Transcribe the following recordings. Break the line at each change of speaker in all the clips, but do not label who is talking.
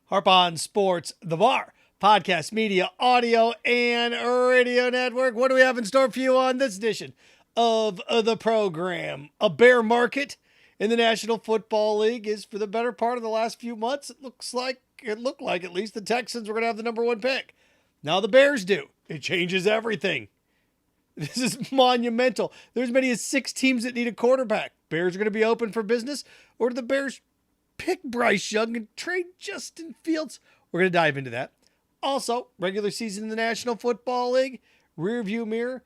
Harp on Sports, the Bar, podcast, media, audio, and radio network. What do we have in store for you on this edition of the program? A bear market in the National Football League is for the better part of the last few months. It looked like at least the Texans were going to have the number one pick. Now the Bears do. It changes everything. This is monumental. There's as many as 6 teams that need a quarterback. Bears are going to be open for business, or do the Bears pick Bryce Young and trade Justin Fields? We're going to dive into that. Also, regular season in the National Football League, rearview mirror.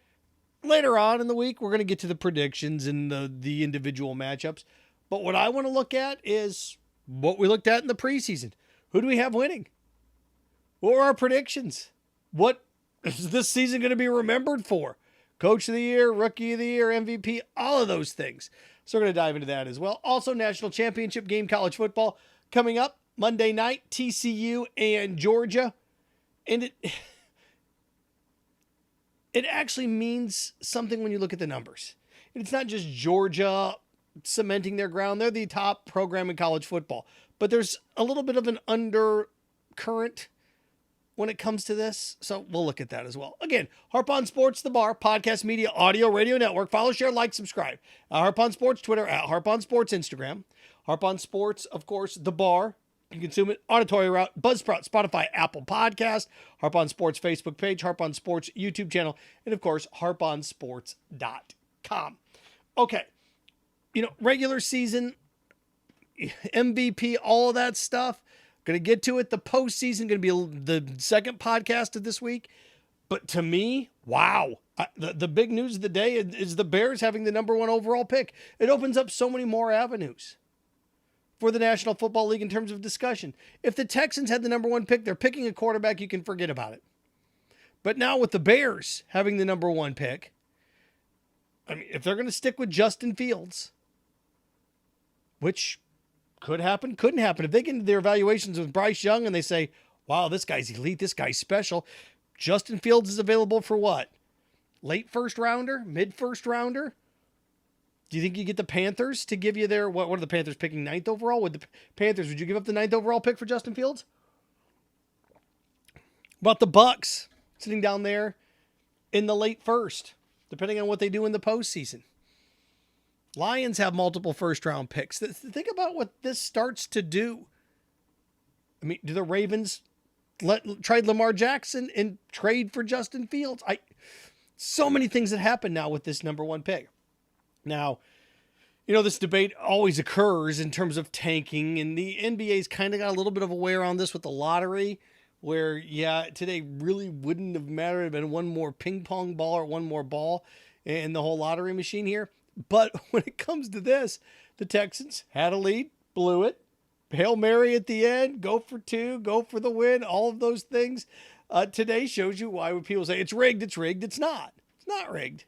Later on in the week, we're going to get to the predictions and the individual matchups. But what I want to look at is what we looked at in the preseason. Who do we have winning? What were our predictions? What is this season going to be remembered for? Coach of the Year, Rookie of the Year, MVP, all of those things. So we're going to dive into that as well. Also, National Championship game college football coming up Monday night, TCU and Georgia. And it actually means something when you look at the numbers. And it's not just Georgia cementing their ground. They're the top program in college football. But there's a little bit of an undercurrent when it comes to this. So we'll look at that as well. Again, Harp on Sports, the Bar, podcast, media, audio, radio network. Follow, share, like, subscribe. Harp on Sports, Twitter, at Harp on Sports, Instagram. Harp on Sports, of course, the Bar. You can consume it auditory route, Buzzsprout, Spotify, Apple Podcast, Harp on Sports Facebook page, Harp on Sports YouTube channel, and of course, harponsports.com. Okay. Regular season, MVP, all of that stuff. Going to get to it. The postseason going to be the second podcast of this week. But to me, wow. The big news of the day is the Bears having the number one overall pick. It opens up so many more avenues for the National Football League in terms of discussion. If the Texans had the number one pick, they're picking a quarterback, you can forget about it. But now with the Bears having the number one pick, I mean, if they're going to stick with Justin Fields, which could happen, couldn't happen. If they get into their evaluations with Bryce Young and they say, wow, this guy's elite, this guy's special. Justin Fields is available for what? Late first rounder? Mid first rounder? Do you think you get the Panthers to give you their, what are the Panthers picking 9th overall? Would you give up the 9th overall pick for Justin Fields? About the Bucks sitting down there in the late first, depending on what they do in the postseason. Lions have multiple first-round picks. Think about what this starts to do. I mean, do the Ravens trade Lamar Jackson and trade for Justin Fields? So many things that happen now with this number one pick. Now, this debate always occurs in terms of tanking, and the NBA's kind of got a little bit of a way around this with the lottery, where, today really wouldn't have mattered. It had been one more ping pong ball or one more ball in the whole lottery machine here. But when it comes to this, the Texans had a lead, blew it. Hail Mary at the end, go for 2, go for the win, all of those things. Today shows you why when people say it's rigged, it's rigged. It's not. It's not rigged.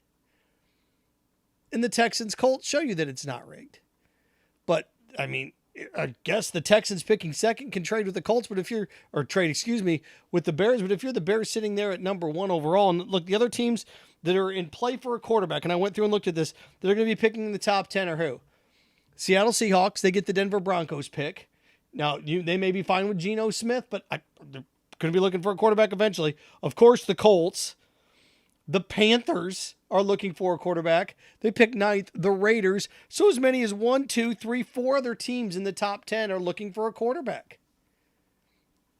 And the Texans Colts show you that it's not rigged. But, I mean, I guess the Texans picking second can trade with the Colts, with the Bears. But if you're the Bears sitting there at number one overall, and look, the other teams that are in play for a quarterback, and I went through and looked at this, that are going to be picking in the top 10 are who? Seattle Seahawks, they get the Denver Broncos pick. Now, they may be fine with Geno Smith, but they're going to be looking for a quarterback eventually. Of course, the Colts. The Panthers are looking for a quarterback. They pick 9th. The Raiders. So as many as 1, 2, 3, 4 other teams in the top 10 are looking for a quarterback.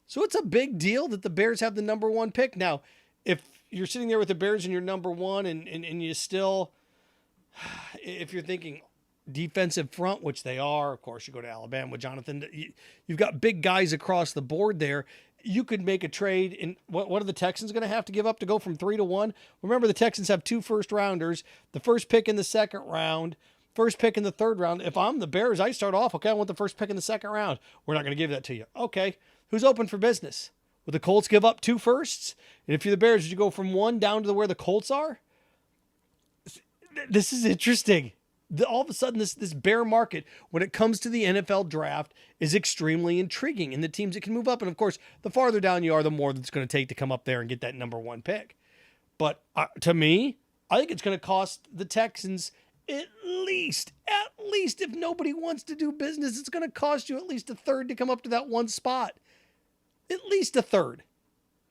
So it's a big deal that the Bears have the number one pick. Now, if you're sitting there with the Bears and you're number one and you still, if you're thinking defensive front, which they are, of course, you go to Alabama with Jonathan. You've got big guys across the board there. You could make a trade. And what are the Texans going to have to give up to go from 3 to 1? Remember, the Texans have 2 first rounders, the first pick in the second round, first pick in the third round. If I'm the Bears, I start off, okay, I want the first pick in the second round. We're not going to give that to you. Okay, who's open for business? Would the Colts give up 2 firsts? And if you're the Bears, would you go from 1 down to where the Colts are? This is interesting. All of a sudden, this bear market, when it comes to the NFL draft, is extremely intriguing. And the teams that can move up, and of course, the farther down you are, the more that's going to take to come up there and get that number one pick. But to me, I think it's going to cost the Texans at least, if nobody wants to do business, it's going to cost you at least a third to come up to that one spot. At least a third.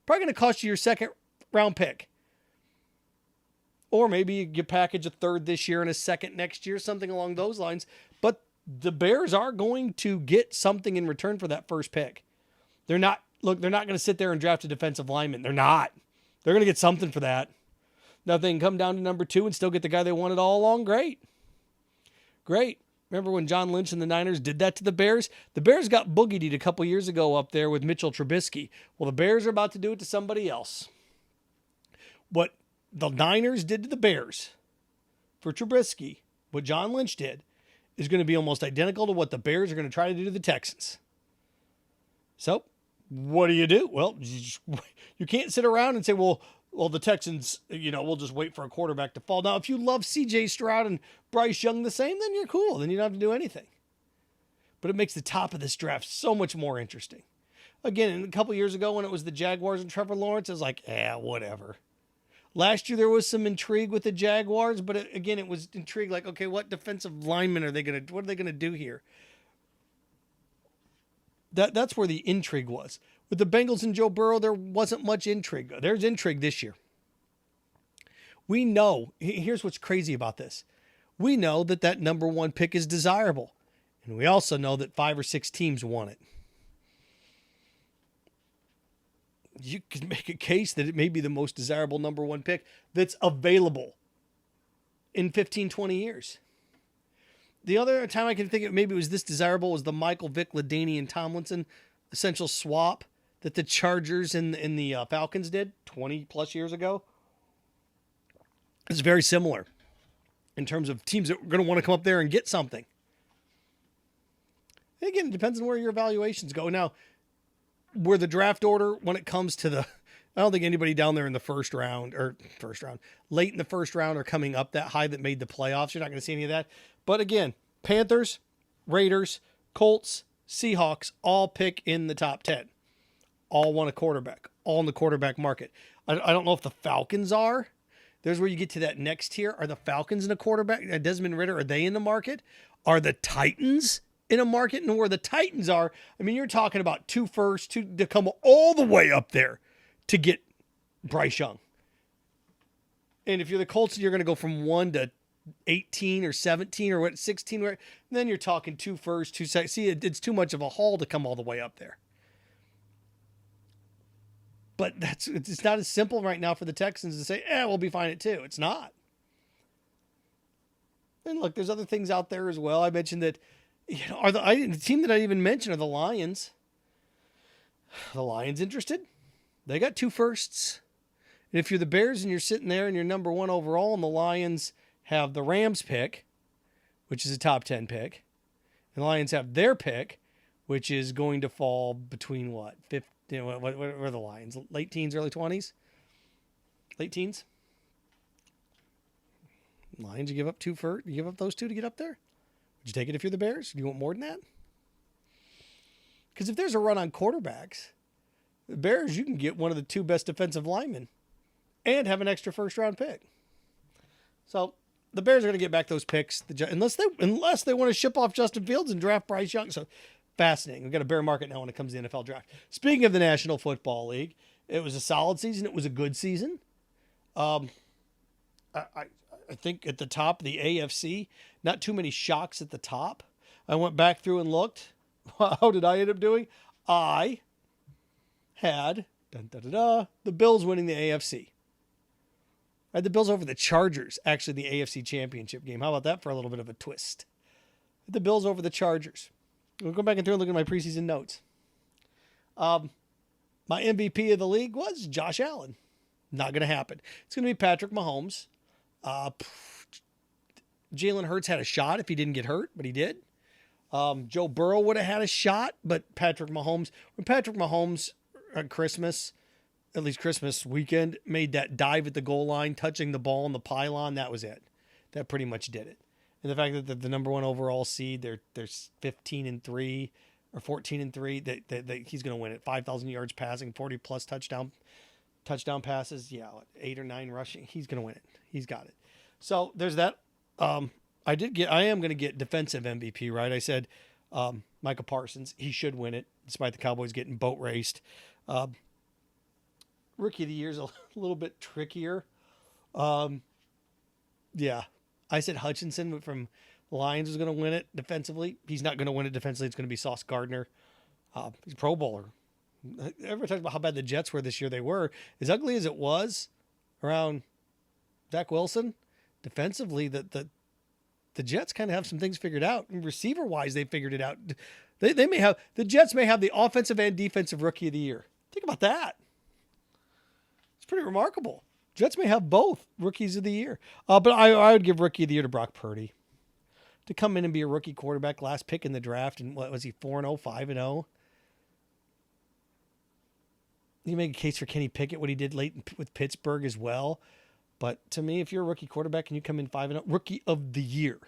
Probably going to cost you your second round pick. Or maybe you package a third this year and a second next year, something along those lines. But the Bears are going to get something in return for that first pick. They're not going to sit there and draft a defensive lineman. They're not. They're going to get something for that. Now, if they can come down to number 2 and still get the guy they wanted all along, great. Great. Remember when John Lynch and the Niners did that to the Bears? The Bears got boogied a couple years ago up there with Mitchell Trubisky. Well, the Bears are about to do it to somebody else. What the Niners did to the Bears for Trubisky, what John Lynch did, is going to be almost identical to what the Bears are going to try to do to the Texans. So, what do? Well, you can't sit around and say, well, the Texans, we'll just wait for a quarterback to fall. Now, if you love C.J. Stroud and Bryce Young the same, then you're cool. Then you don't have to do anything. But it makes the top of this draft so much more interesting. Again, a couple years ago when it was the Jaguars and Trevor Lawrence, it was like, whatever. Last year there was some intrigue with the Jaguars, but it was intrigue like, okay, what defensive linemen what are they going to do here? That's where the intrigue was. With the Bengals and Joe Burrow, there wasn't much intrigue. There's intrigue this year. We know, here's what's crazy about this. We know that number 1 pick is desirable. And we also know that 5 or 6 teams want it. You can make a case that it may be the most desirable number 1 pick that's available in 15, 20 years. The other time I can think of maybe it was this desirable was the Michael Vick, LaDainian Tomlinson essential swap that the Chargers and the Falcons did 20 plus years ago. It's very similar in terms of teams that are going to want to come up there and get something. And again, it depends on where your evaluations go. Now, where the draft order, when it comes to I don't think anybody down there in the late in the first round or coming up that high that made the playoffs. You're not going to see any of that. But again, Panthers, Raiders, Colts, Seahawks all pick in the top 10. All want a quarterback. All in the quarterback market. I don't know if the Falcons are. There's where you get to that next tier. Are the Falcons in a quarterback? Desmond Ridder, are they in the market? Are the Titans in a market? And where the Titans are, I mean, you're talking about 2 firsts to come all the way up there to get Bryce Young. And if you're the Colts, you're going to go from 1 to 18 or 17 or 16. Then you're talking 2 firsts, 2 seconds. See, it's too much of a haul to come all the way up there. But it's not as simple right now for the Texans to say, we'll be fine at 2. It's not. And look, there's other things out there as well. I mentioned that, the team that I even mentioned are the Lions. The Lions interested? They got 2 firsts. And if you're the Bears and you're sitting there and you're number 1 overall and the Lions have the Rams pick, which is a top 10 pick, and the Lions have their pick, which is going to fall between what? 50, what are the Lions? Late teens, early 20s? Late teens? Lions, you give up 2 first? You give up those 2 to get up there? Would you take it if you're the Bears? Do you want more than that? Because if there's a run on quarterbacks, the Bears, you can get one of the 2 best defensive linemen and have an extra first-round pick. So the Bears are going to get back those picks, unless they want to ship off Justin Fields and draft Bryce Young. So fascinating. We've got a bear market now when it comes to the NFL draft. Speaking of the National Football League, it was a solid season. It was a good season. I think at the top of the AFC, not too many shocks at the top. I went back through and looked. How did I end up doing? I had the Bills winning the AFC. I had the Bills over the Chargers, actually the AFC Championship game. How about that for a little bit of a twist? The Bills over the Chargers. We'll go back and look at my preseason notes. My MVP of the league was Josh Allen. Not going to happen. It's going to be Patrick Mahomes. Jalen Hurts had a shot if he didn't get hurt, but he did. Joe Burrow would have had a shot, but when Patrick Mahomes at Christmas, at least Christmas weekend, made that dive at the goal line, touching the ball on the pylon, that was it. That pretty much did it. And the fact that the number 1 overall seed, they're 15-3 or 14-3, that he's going to win it. 5,000 yards passing, 40 plus touchdown passes. Yeah, 8 or 9 rushing. He's going to win it. He's got it. So there's that. I am going to get defensive MVP, right? I said Micah Parsons. He should win it, despite the Cowboys getting boat raced. Rookie of the year is a little bit trickier. Yeah. I said Hutchinson from the Lions was going to win it defensively. He's not going to win it defensively. It's going to be Sauce Gardner. He's a Pro Bowler. Everybody talks about how bad the Jets were this year. They were. As ugly as it was around Zach Wilson, defensively, the Jets kind of have some things figured out. And receiver-wise, they figured it out. The Jets may have the offensive and defensive rookie of the year. Think about that. It's pretty remarkable. Jets may have both rookies of the year. But I would give rookie of the year to Brock Purdy. To come in and be a rookie quarterback, last pick in the draft, and what was he, 4-0, 5-0? You make a case for Kenny Pickett, what he did late with Pittsburgh as well. But to me, if you're a rookie quarterback and you come in 5-0, rookie of the year.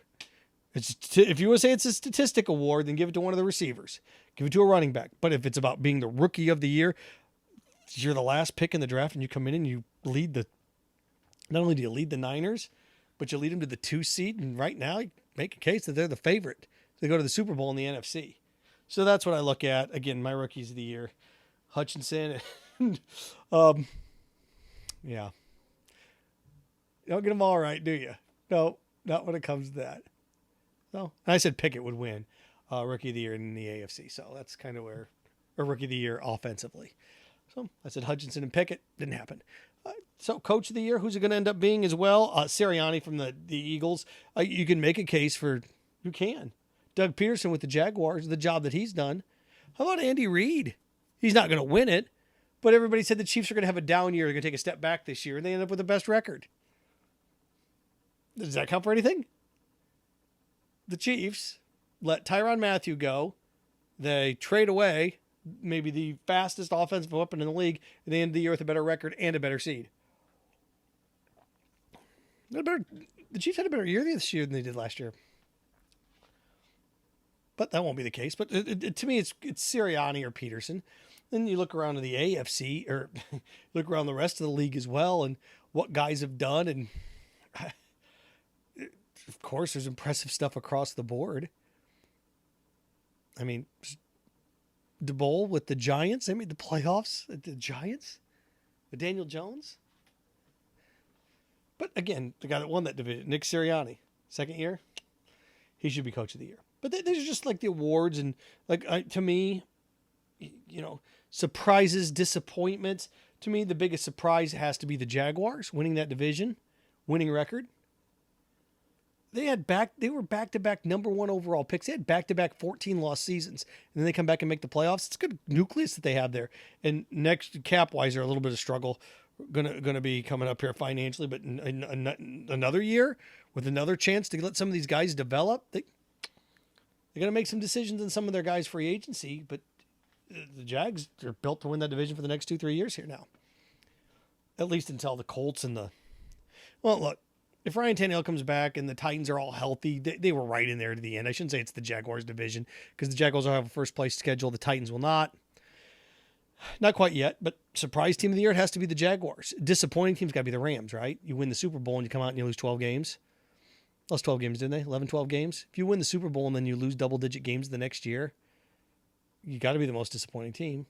If you want to say it's a statistic award, then give it to one of the receivers. Give it to a running back. But if it's about being the rookie of the year, you're the last pick in the draft and you come in and you lead not only do you lead the Niners, but you lead them to the 2 seed. And right now, you make a case that they're the favorite to go to the Super Bowl in the NFC. So that's what I look at. Again, my rookies of the year, Hutchinson. And, yeah. You don't get them all right, do you? No, not when it comes to that. No. And I said Pickett would win rookie of the year in the AFC. So that's kind of where, or rookie of the year offensively. So I said Hutchinson and Pickett. Didn't happen. So coach of the year, who's it going to end up being as well? Sirianni from the Eagles. You can make a case for, you can. Doug Peterson with the Jaguars, the job that he's done. How about Andy Reid? He's not going to win it, but everybody said the Chiefs are going to have a down year. They're going to take a step back this year, and they end up with the best record. Does that count for anything? The Chiefs let Tyrann Mathieu go. They trade away maybe the fastest offensive weapon in the league, and they end the year with a better record and a better seed. The Chiefs had a better year this year than they did last year. But that won't be the case. But to me, it's Sirianni or Peterson. Then you look around to the AFC, or look around the rest of the league as well, and what guys have done. And of course, there's impressive stuff across the board. I mean, DeBoll with the Giants. They made the playoffs at the Giants with Daniel Jones. But again, the guy that won that division, Nick Sirianni, second year, he should be coach of the year. But these are just like the awards, and like to me, surprises, disappointments. To me, the biggest surprise has to be the Jaguars winning that division, winning record. They were back-to-back number 1 overall picks. They had back-to-back 14-loss seasons, and then they come back and make the playoffs. It's a good nucleus that they have there. And next, cap-wise, they're a little bit of struggle going to be coming up here financially, but another year with another chance to let some of these guys develop, they're going to make some decisions on some of their guys' free agency, but the Jags are built to win that division for the next 2-3 years here now. At least until the Colts and well, look, if Ryan Tannehill comes back and the Titans are all healthy, they were right in there to the end. I shouldn't say it's the Jaguars division because the Jaguars will have a first place schedule. The Titans will not. Not quite yet, but surprise team of the year, it has to be the Jaguars. Disappointing team's got to be the Rams, right? You win the Super Bowl and you come out and you lose 12 games. Lost 12 games, didn't they? 11, 12 games. If you win the Super Bowl and then you lose double-digit games the next year, you got to be the most disappointing team.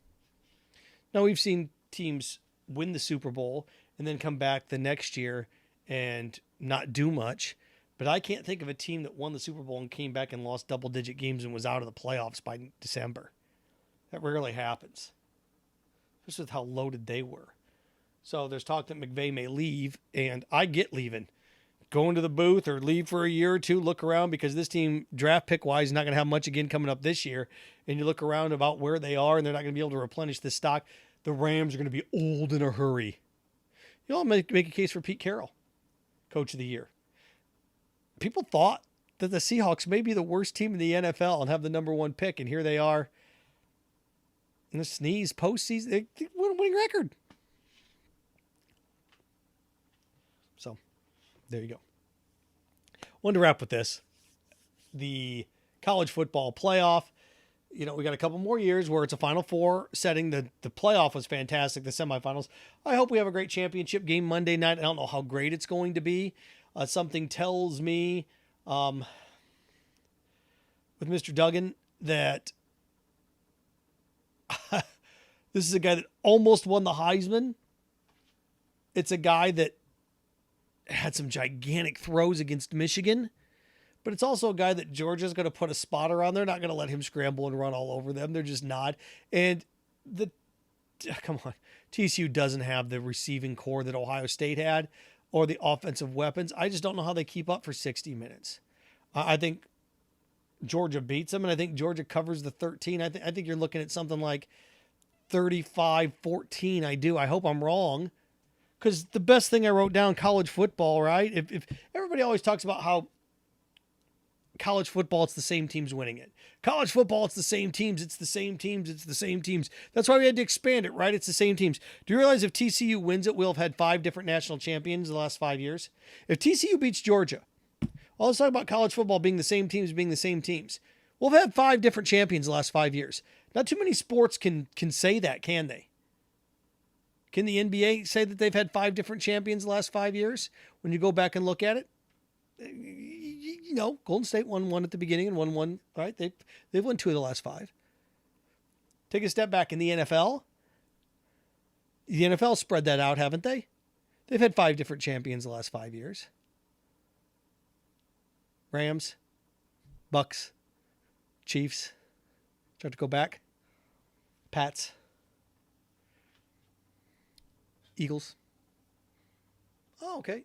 Now, we've seen teams win the Super Bowl and then come back the next year and not do much. But I can't think of a team that won the Super Bowl and came back and lost double-digit games and was out of the playoffs by December. That rarely happens, especially with how loaded they were. So there's talk that McVay may leave, and I get leaving. Go into the booth or leave for a year or two, look around, because this team, draft pick-wise, is not going to have much again coming up this year. And you look around about where they are, and they're not going to be able to replenish this stock. The Rams are going to be old in a hurry. You'll make a case for Pete Carroll, coach of the year. People thought that the Seahawks may be the worst team in the NFL and have the number 1 pick, and here they are in a sneeze postseason. They won a winning record. So, there you go. Wanted to wrap with this. The college football playoff. We got a couple more years where it's a Final Four setting. The playoff was fantastic, the semifinals. I hope we have a great championship game Monday night. I don't know how great it's going to be. Something tells me with Mr. Duggan that this is a guy that almost won the Heisman. It's a guy that had some gigantic throws against Michigan, but it's also a guy that Georgia's going to put a spotter on. They're not going to let him scramble and run all over them. They're just not. And come on, TCU doesn't have the receiving core that Ohio State had or the offensive weapons. I just don't know how they keep up for 60 minutes. I think Georgia beats them, and I think Georgia covers the 13. I think you're looking at something like 35-14. I hope I'm wrong. Because the best thing I wrote down, college football, right? If everybody always talks about how college football, it's the same teams winning it. College football, it's the same teams. It's the same teams. It's the same teams. That's why we had to expand it, right? It's the same teams. Do you realize if TCU wins it, we'll have had 5 different national champions in the last 5 years? If TCU beats Georgia, all let's talk about college football being the same teams, being the same teams. We'll have had 5 different champions the last 5 years. Not too many sports can say that, can they? Can the NBA say that they've had 5 different champions the last 5 years? When you go back and look at it, Golden State won 1 at the beginning and won 1. Right? They've won 2 of the last 5. Take a step back in the NFL. The NFL spread that out, haven't they? They've had 5 different champions the last 5 years. Rams, Bucks, Chiefs. Try to go back. Pats. Eagles. Oh, okay.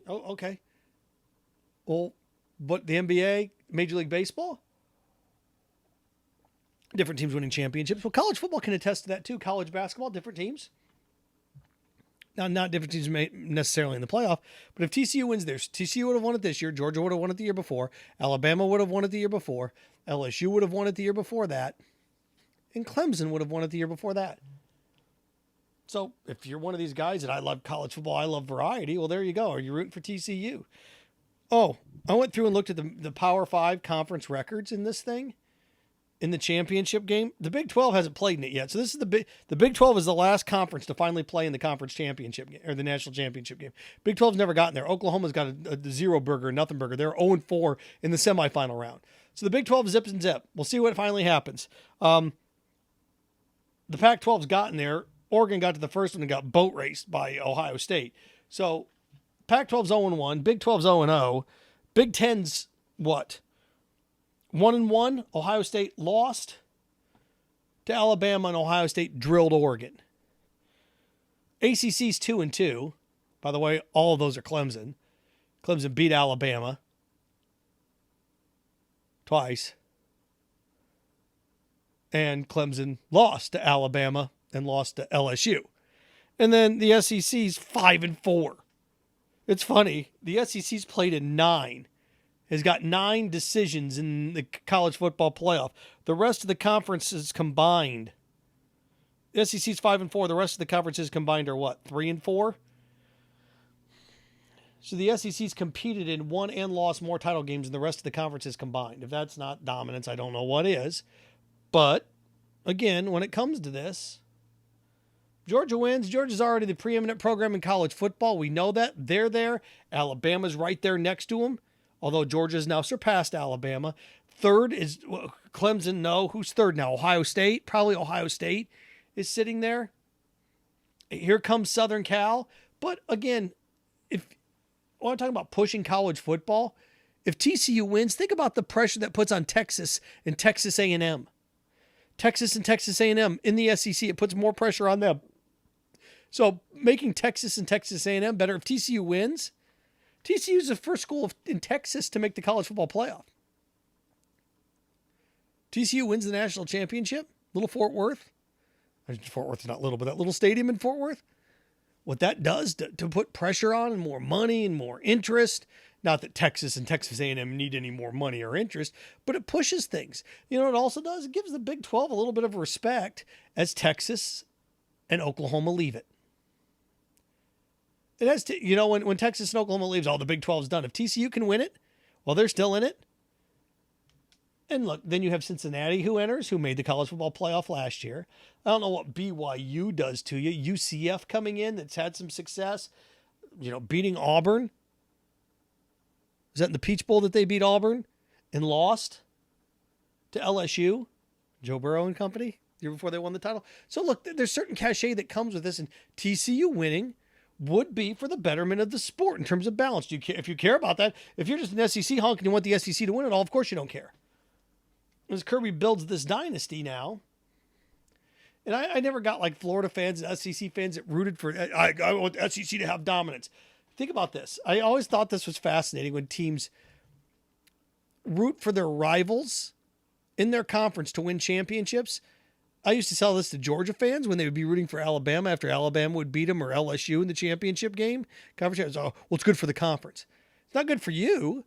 Okay. Well, but the NBA, Major League Baseball, different teams winning championships. Well, college football can attest to that too. College basketball, different teams. Now, not different teams necessarily in the playoff, but if TCU wins theirs, TCU would have won it this year. Georgia would have won it the year before. Alabama would have won it the year before. LSU would have won it the year before that. And Clemson would have won it the year before that. So if you're one of these guys that I love college football, I love variety, well, there you go. Are you rooting for TCU? Oh, I went through and looked at the Power 5 conference records in this thing, in the championship game. The Big 12 hasn't played in it yet. So this is the Big 12 is the last conference to finally play in the conference championship game, or the national championship game. Big 12's never gotten there. Oklahoma's got a 0 burger, nothing burger. They're 0-4 in the semifinal round. So the Big 12 zips and zip. We'll see what finally happens. The Pac-12's gotten there. Oregon got to the first one and got boat raced by Ohio State. So Pac-12's 0-1, Big 12's 0-0. Big 10's what? 1-1. Ohio State lost to Alabama and Ohio State drilled Oregon. ACC's 2-2. By the way, all of those are Clemson. Clemson beat Alabama twice. And Clemson lost to Alabama and lost to LSU. And then the SEC's 5-4. It's funny. The SEC's played in 9. Has got 9 decisions in the college football playoff. The rest of the conferences combined. The SEC's 5-4. The rest of the conferences combined are what? 3-4? So the SEC's competed in, won and lost more title games than the rest of the conferences combined. If that's not dominance, I don't know what is. But again, when it comes to this, Georgia wins. Georgia's already the preeminent program in college football. We know that. They're there. Alabama's right there next to them, although Georgia's now surpassed Alabama. Third is Clemson. No. Who's third now? Ohio State? Probably Ohio State is sitting there. Here comes Southern Cal. But again, when I'm talking about pushing college football, if TCU wins, think about the pressure that puts on Texas and Texas A&M. Texas and Texas A&M in the SEC, it puts more pressure on them. So making Texas and Texas A&M better, if TCU wins, TCU is the first school in Texas to make the college football playoff. TCU wins the national championship, little Fort Worth. Fort Worth's not little, but that little stadium in Fort Worth. What that does to put pressure on and more money and more interest. Not that Texas and Texas A&M need any more money or interest, but it pushes things. You know what it also does? It gives the Big 12 a little bit of respect as Texas and Oklahoma leave it. It has to, when Texas and Oklahoma leaves, all the Big 12's done. If TCU can win it, well, they're still in it. And look, then you have Cincinnati who enters, who made the college football playoff last year. I don't know what BYU does to you. UCF coming in that's had some success, beating Auburn. Is that in the Peach Bowl that they beat Auburn and lost? to LSU, Joe Burrow and company, the year before they won the title. So look, there's certain cachet that comes with this, and TCU winning would be for the betterment of the sport in terms of balance. Do you care, if you care about that? If you're just an SEC honk and you want the SEC to win it all, of course you don't care. As Kirby builds this dynasty now, and I never got like Florida fans and SEC fans that rooted for, I want SEC to have dominance. Think about this. I always thought this was fascinating when teams root for their rivals in their conference to win championships. I used to tell this to Georgia fans when they would be rooting for Alabama after Alabama would beat them, or LSU in the championship game. Conference, oh, well, it's good for the conference. It's not good for you.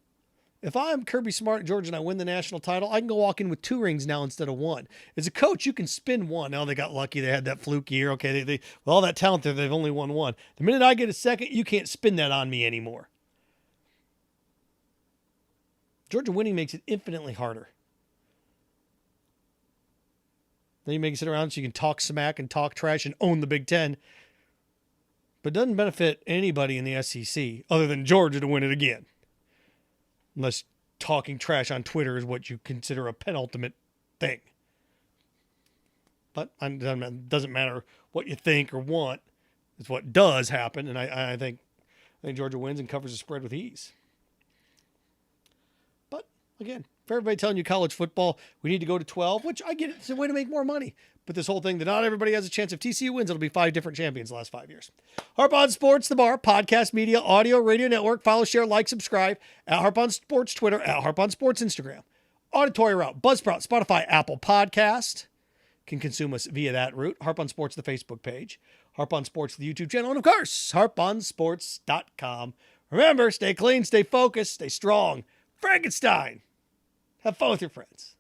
If I'm Kirby Smart at Georgia and I win the national title, I can go walk in with 2 rings now instead of 1. As a coach, you can spin 1. Now they got lucky. They had that fluke year. Okay, with all that talent there, they've only won 1. The minute I get a second, you can't spin that on me anymore. Georgia winning makes it infinitely harder. Then you make it sit around so you can talk smack and talk trash and own the Big Ten. But it doesn't benefit anybody in the SEC other than Georgia to win it again. Unless talking trash on Twitter is what you consider a penultimate thing. But it doesn't matter what you think or want. It's what does happen. And I think Georgia wins and covers the spread with ease. But again, for everybody telling you college football, we need to go to 12, which I get it. It's a way to make more money. But this whole thing that not everybody has a chance. If TCU wins, it'll be 5 different champions the last 5 years. Harp on Sports, The Bar, podcast, media, audio, radio network. Follow, share, like, subscribe. At Harp on Sports Twitter, at Harp on Sports Instagram. Auditory route, Buzzsprout, Spotify, Apple Podcast. Can consume us via that route. Harp on Sports, the Facebook page. Harp on Sports, the YouTube channel. And of course, harponsports.com. Remember, stay clean, stay focused, stay strong. Frankenstein. Have fun with your friends.